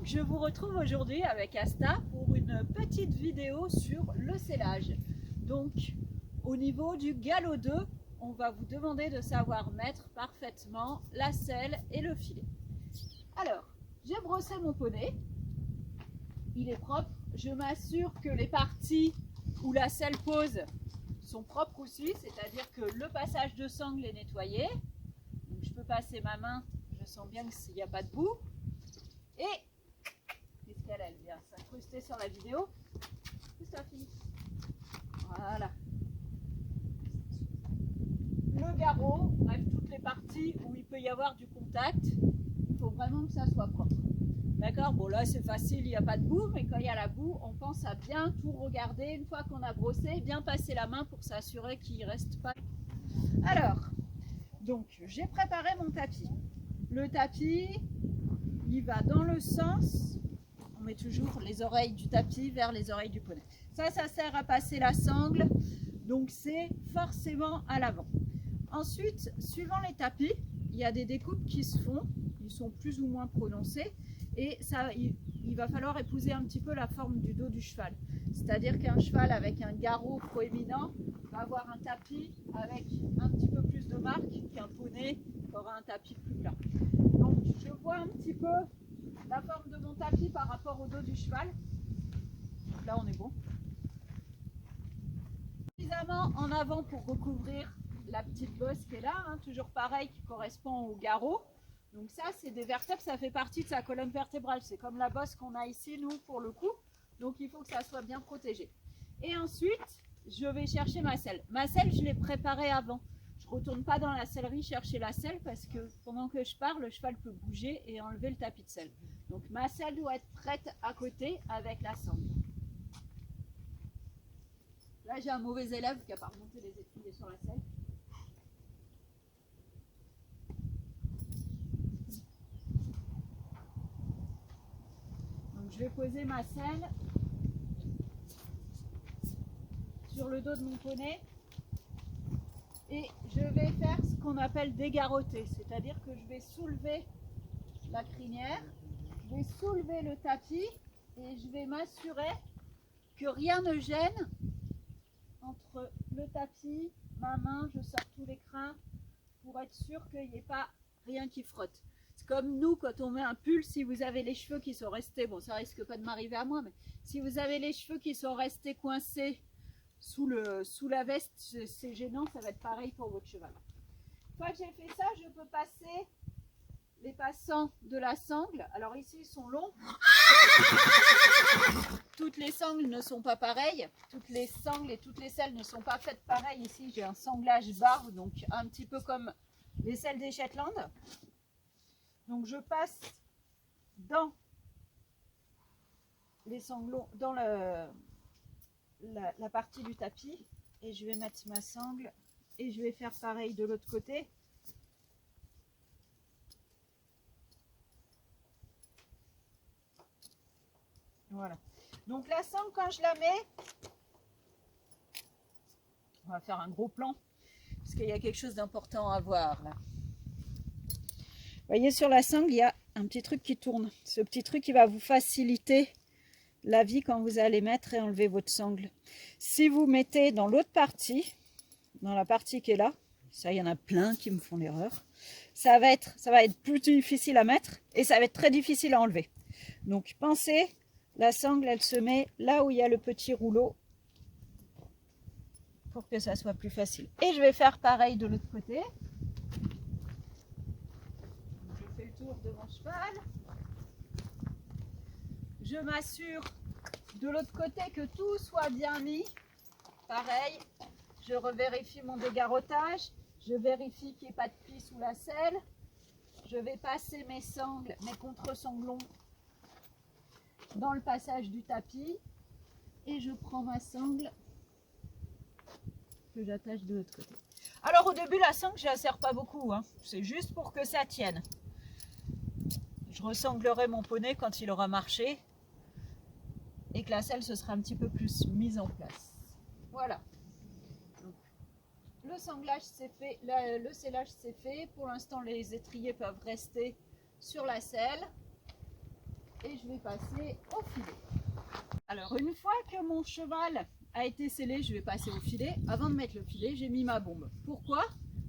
Donc je vous retrouve aujourd'hui avec Asta pour une petite vidéo sur le sellage. Donc au niveau du galop 2, on va vous demander de savoir mettre parfaitement la selle et le filet. Alors, j'ai brossé mon poney, il est propre, je m'assure que les parties où la selle pose sont propres aussi, c'est-à-dire que le passage de sangle est nettoyé. Donc je peux passer ma main, je sens bien qu'il n'y a pas de boue. Et qu'est-ce qu'elle vient s'incruster sur la vidéo. Voilà. Le garrot, bref, toutes les parties où il peut y avoir du contact, il faut vraiment que ça soit propre. D'accord? Bon, là c'est facile, il n'y a pas de boue, mais quand il y a la boue, on pense à bien tout regarder une fois qu'on a brossé, bien passer la main pour s'assurer qu'il ne reste pas. Alors, donc j'ai préparé mon tapis. Le tapis, il va dans le sens, on met toujours les oreilles du tapis vers les oreilles du poney. Ça sert à passer la sangle, donc c'est forcément à l'avant. Ensuite, suivant les tapis, il y a des découpes qui se font, ils sont plus ou moins prononcés, et ça, il va falloir épouser un petit peu la forme du dos du cheval. C'est-à-dire qu'un cheval avec un garrot proéminent va avoir un tapis avec un petit peu plus de marque qu'un poney qui aura un tapis plus plat. Donc je vois un petit peu la forme de mon tapis par rapport au dos du cheval. Là on est bon. Suffisamment en avant pour recouvrir la petite bosse qui est là, hein, toujours pareil, qui correspond au garrot. Donc ça c'est des vertèbres, ça fait partie de sa colonne vertébrale. C'est comme la bosse qu'on a ici nous pour le cou. Donc il faut que ça soit bien protégé. Et ensuite je vais chercher ma selle. Ma selle je l'ai préparée avant. Je ne retourne pas dans la sellerie chercher la selle parce que pendant que je pars, le cheval peut bouger et enlever le tapis de selle. Donc ma selle doit être prête à côté avec la sangle. Là j'ai un mauvais élève qui n'a pas remonté les étriers sur la selle. Donc je vais poser ma selle sur le dos de mon poney. Et je vais faire ce qu'on appelle dégarroter, c'est-à-dire que je vais soulever la crinière, je vais soulever le tapis et je vais m'assurer que rien ne gêne entre le tapis, ma main, je sors tous les crins pour être sûr qu'il n'y ait pas rien qui frotte. C'est comme nous quand on met un pull, si vous avez les cheveux qui sont restés, bon ça risque pas de m'arriver à moi, mais si vous avez les cheveux qui sont restés coincés sous la veste, c'est gênant, ça va être pareil pour votre cheval. Une fois que j'ai fait ça, je peux passer les passants de la sangle. Alors ici, ils sont longs. Toutes les sangles ne sont pas pareilles. Toutes les sangles et toutes les selles ne sont pas faites pareil. Ici, j'ai un sanglage barbe, donc un petit peu comme les selles des Shetland. Donc je passe dans les sanglots, dans la partie du tapis et je vais mettre ma sangle et je vais faire pareil de l'autre côté. Voilà. Donc la sangle, quand je la mets, on va faire un gros plan parce qu'il y a quelque chose d'important à voir là. Vous voyez sur la sangle, il y a un petit truc qui tourne. Ce petit truc qui va vous faciliter la vie quand vous allez mettre et enlever votre sangle. Si vous mettez dans l'autre partie, dans la partie qui est là, ça il y en a plein qui me font l'erreur, ça va être plus difficile à mettre et ça va être très difficile à enlever. Donc pensez, la sangle elle se met là où il y a le petit rouleau pour que ça soit plus facile. Et je vais faire pareil de l'autre côté. Je fais le tour de mon cheval. Je m'assure de l'autre côté que tout soit bien mis. Pareil, je revérifie mon dégarrotage. Je vérifie qu'il n'y ait pas de plis sous la selle. Je vais passer mes sangles, mes contre-sanglons dans le passage du tapis. Et je prends ma sangle que j'attache de l'autre côté. Alors au début, la sangle, je ne la serre pas beaucoup. Hein. C'est juste pour que ça tienne. Je ressanglerai mon poney quand il aura marché. Et que la selle se sera un petit peu plus mise en place. Voilà. Donc, le sanglage c'est fait, le sellage c'est fait. Pour l'instant, les étriers peuvent rester sur la selle. et je vais passer au filet. Alors une fois que mon cheval a été scellé, je vais passer au filet. Avant de mettre le filet, j'ai mis ma bombe. Pourquoi?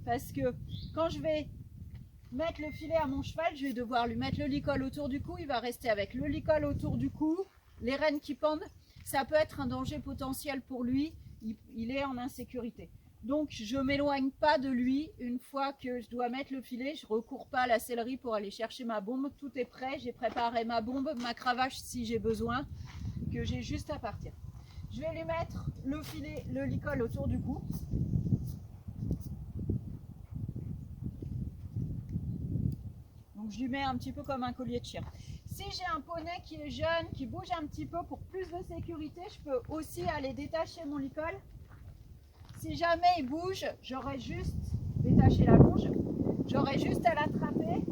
Parce que quand je vais mettre le filet à mon cheval, je vais devoir lui mettre le licol autour du cou. Il va rester avec le licol autour du cou, les rênes qui pendent. Ça peut être un danger potentiel pour lui. Il est en insécurité. Donc je ne m'éloigne pas de lui. Une fois que je dois mettre le filet, je ne recours pas à la sellerie pour aller chercher ma bombe. Tout est prêt. J'ai préparé ma bombe, ma cravache si j'ai besoin, que j'ai juste à partir. Je vais lui mettre le filet, le licol autour du cou. Donc je lui mets un petit peu comme un collier de chien. Si j'ai un poney qui est jeune, qui bouge un petit peu pour plus de sécurité, je peux aussi aller détacher mon licol. Si jamais il bouge, j'aurais juste détaché la longe. J'aurais juste à l'attraper.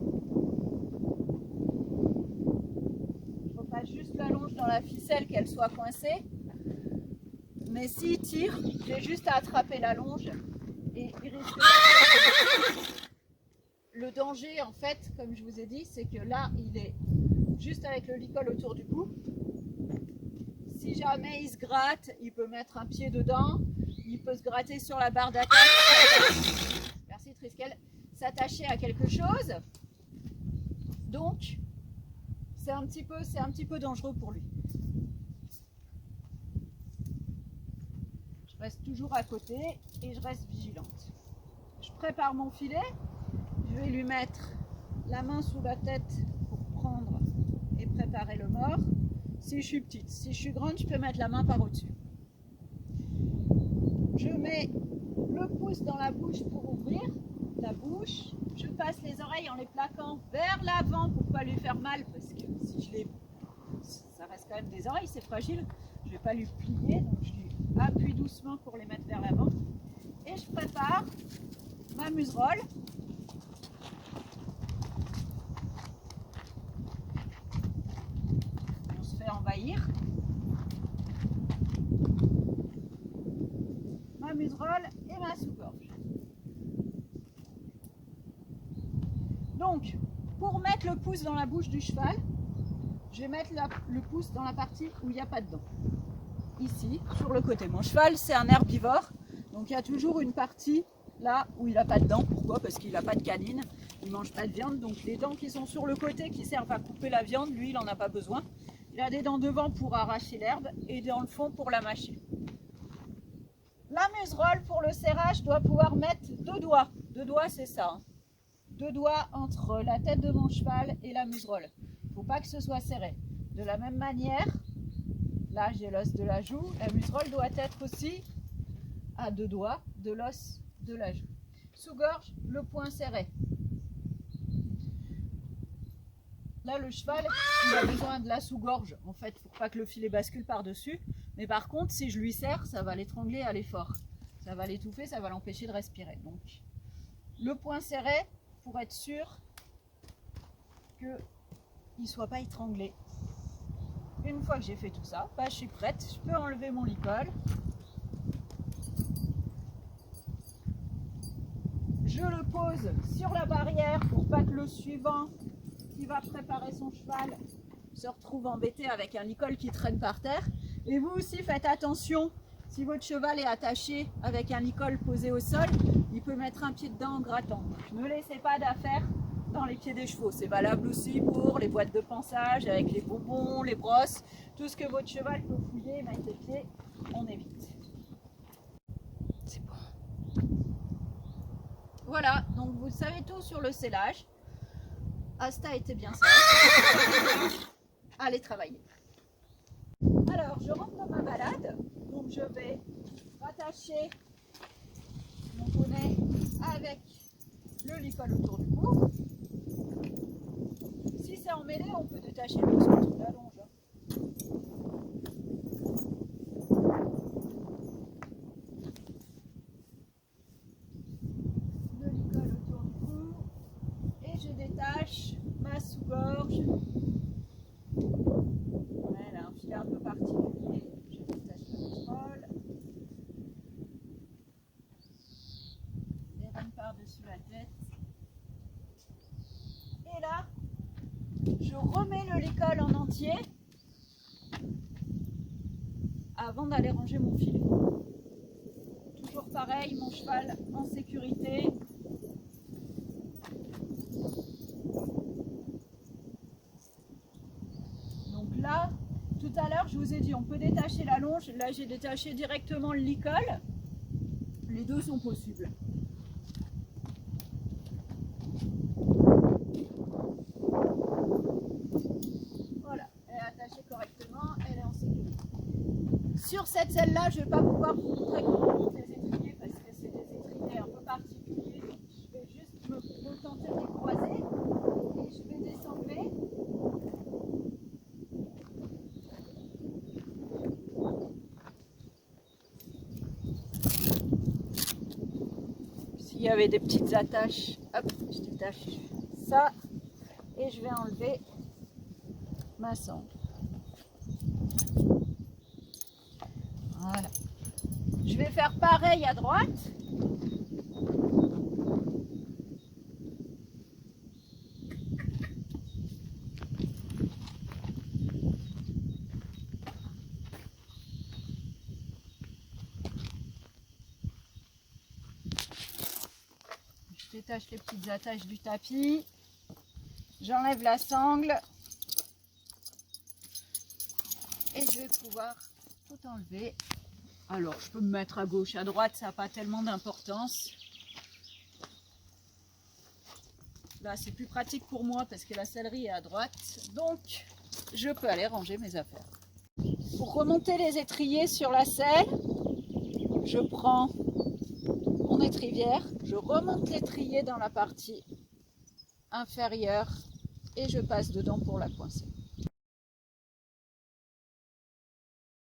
Je repasse juste la longe dans la ficelle, qu'elle soit coincée. Mais s'il tire, j'ai juste à attraper la longe et il risque pas. Le danger, en fait, comme je vous ai dit, c'est que là, il est juste avec le licol autour du cou. Si jamais il se gratte, il peut mettre un pied dedans, il peut se gratter sur la barre d'attache. Merci Triskel. S'attacher à quelque chose. Donc, c'est un petit peu dangereux pour lui. Je reste toujours à côté et je reste vigilante. Je prépare mon filet. Je vais lui mettre la main sous la tête pour prendre et préparer le mors. Si je suis petite, si je suis grande, je peux mettre la main par au-dessus. Je mets le pouce dans la bouche pour ouvrir la bouche. Je passe les oreilles en les plaquant vers l'avant pour ne pas lui faire mal, parce que si je les... ça reste quand même des oreilles, c'est fragile. Je ne vais pas lui plier, donc je lui appuie doucement pour les mettre vers l'avant. Et je prépare ma muserolle. On se fait envahir. Ma muserolle et ma sous-gorge. Donc, pour mettre le pouce dans la bouche du cheval, je vais mettre le pouce dans la partie où il n'y a pas de dents. Ici, sur le côté. Mon cheval, c'est un herbivore, donc il y a toujours une partie là où il n'a pas de dents. Pourquoi? Parce qu'il n'a pas de canine, il ne mange pas de viande, donc les dents qui sont sur le côté qui servent à couper la viande, lui, il n'en a pas besoin. Il a des dents devant pour arracher l'herbe et dans le fond pour la mâcher. La muserolle, pour le serrage, doit pouvoir mettre 2 doigts. 2 doigts, c'est ça. Hein. 2 doigts entre la tête de mon cheval et la muserolle. Il ne faut pas que ce soit serré. De la même manière, là j'ai l'os de la joue, la muserolle doit être aussi à 2 doigts de l'os de la joue. Sous-gorge, le poing serré. Là le cheval, il a besoin de la sous-gorge en fait pour pas que le filet bascule par-dessus. Mais par contre, si je lui serre, ça va l'étrangler à l'effort. Ça va l'étouffer, ça va l'empêcher de respirer. Donc le poing serré pour être sûr qu'il ne soit pas étranglé. Une fois que j'ai fait tout ça, bah, je suis prête. Je peux enlever mon licol. Je le pose sur la barrière pour pas que le suivant qui va préparer son cheval se retrouve embêté avec un licol qui traîne par terre. Et vous aussi faites attention, si votre cheval est attaché avec un licol posé au sol, il peut mettre un pied dedans en grattant. Donc, ne laissez pas d'affaires dans les pieds des chevaux. C'est valable aussi pour les boîtes de pansage avec les bonbons, les brosses, tout ce que votre cheval peut fouiller et mettre les pieds, on évite. C'est bon. Voilà, donc vous savez tout sur le sellage. Asta était bien sage. Allez travailler. Alors, je rentre dans ma balade, donc je vais rattacher mon poney avec le licol autour du cou. Si c'est emmêlé, on peut détacher le morceau de la longe. Le licol autour du cou et je détache ma sous-gorge. Voilà, un filet un peu particulier. Je détache la muserolle. Les rênes par-dessus la tête. Et là, je je remets le licol en entier avant d'aller ranger mon filet. Toujours pareil, mon cheval en sécurité. Donc là, tout à l'heure, je vous ai dit, on peut détacher la longe. Là, j'ai détaché directement le licol. Les deux sont possibles. Voilà, elle est attachée correctement, elle est en sécurité. Sur cette selle-là, je ne vais pas pouvoir vous montrer comment on monte les étriers parce que c'est des étriers un peu particuliers. Donc je vais juste me tenter de les croiser et je vais désengler. S'il y avait des petites attaches, hop, je détache ça et je vais enlever ma sangle. Voilà. Je vais faire pareil à droite. Je détache les petites attaches du tapis. J'enlève la sangle. Et je vais pouvoir tout enlever. Alors, je peux me mettre à gauche, à droite, ça n'a pas tellement d'importance. Là, c'est plus pratique pour moi parce que la sellerie est à droite. Donc, je peux aller ranger mes affaires. Pour remonter les étriers sur la selle, je prends mon étrivière, je remonte l'étrier dans la partie inférieure et je passe dedans pour la coincer.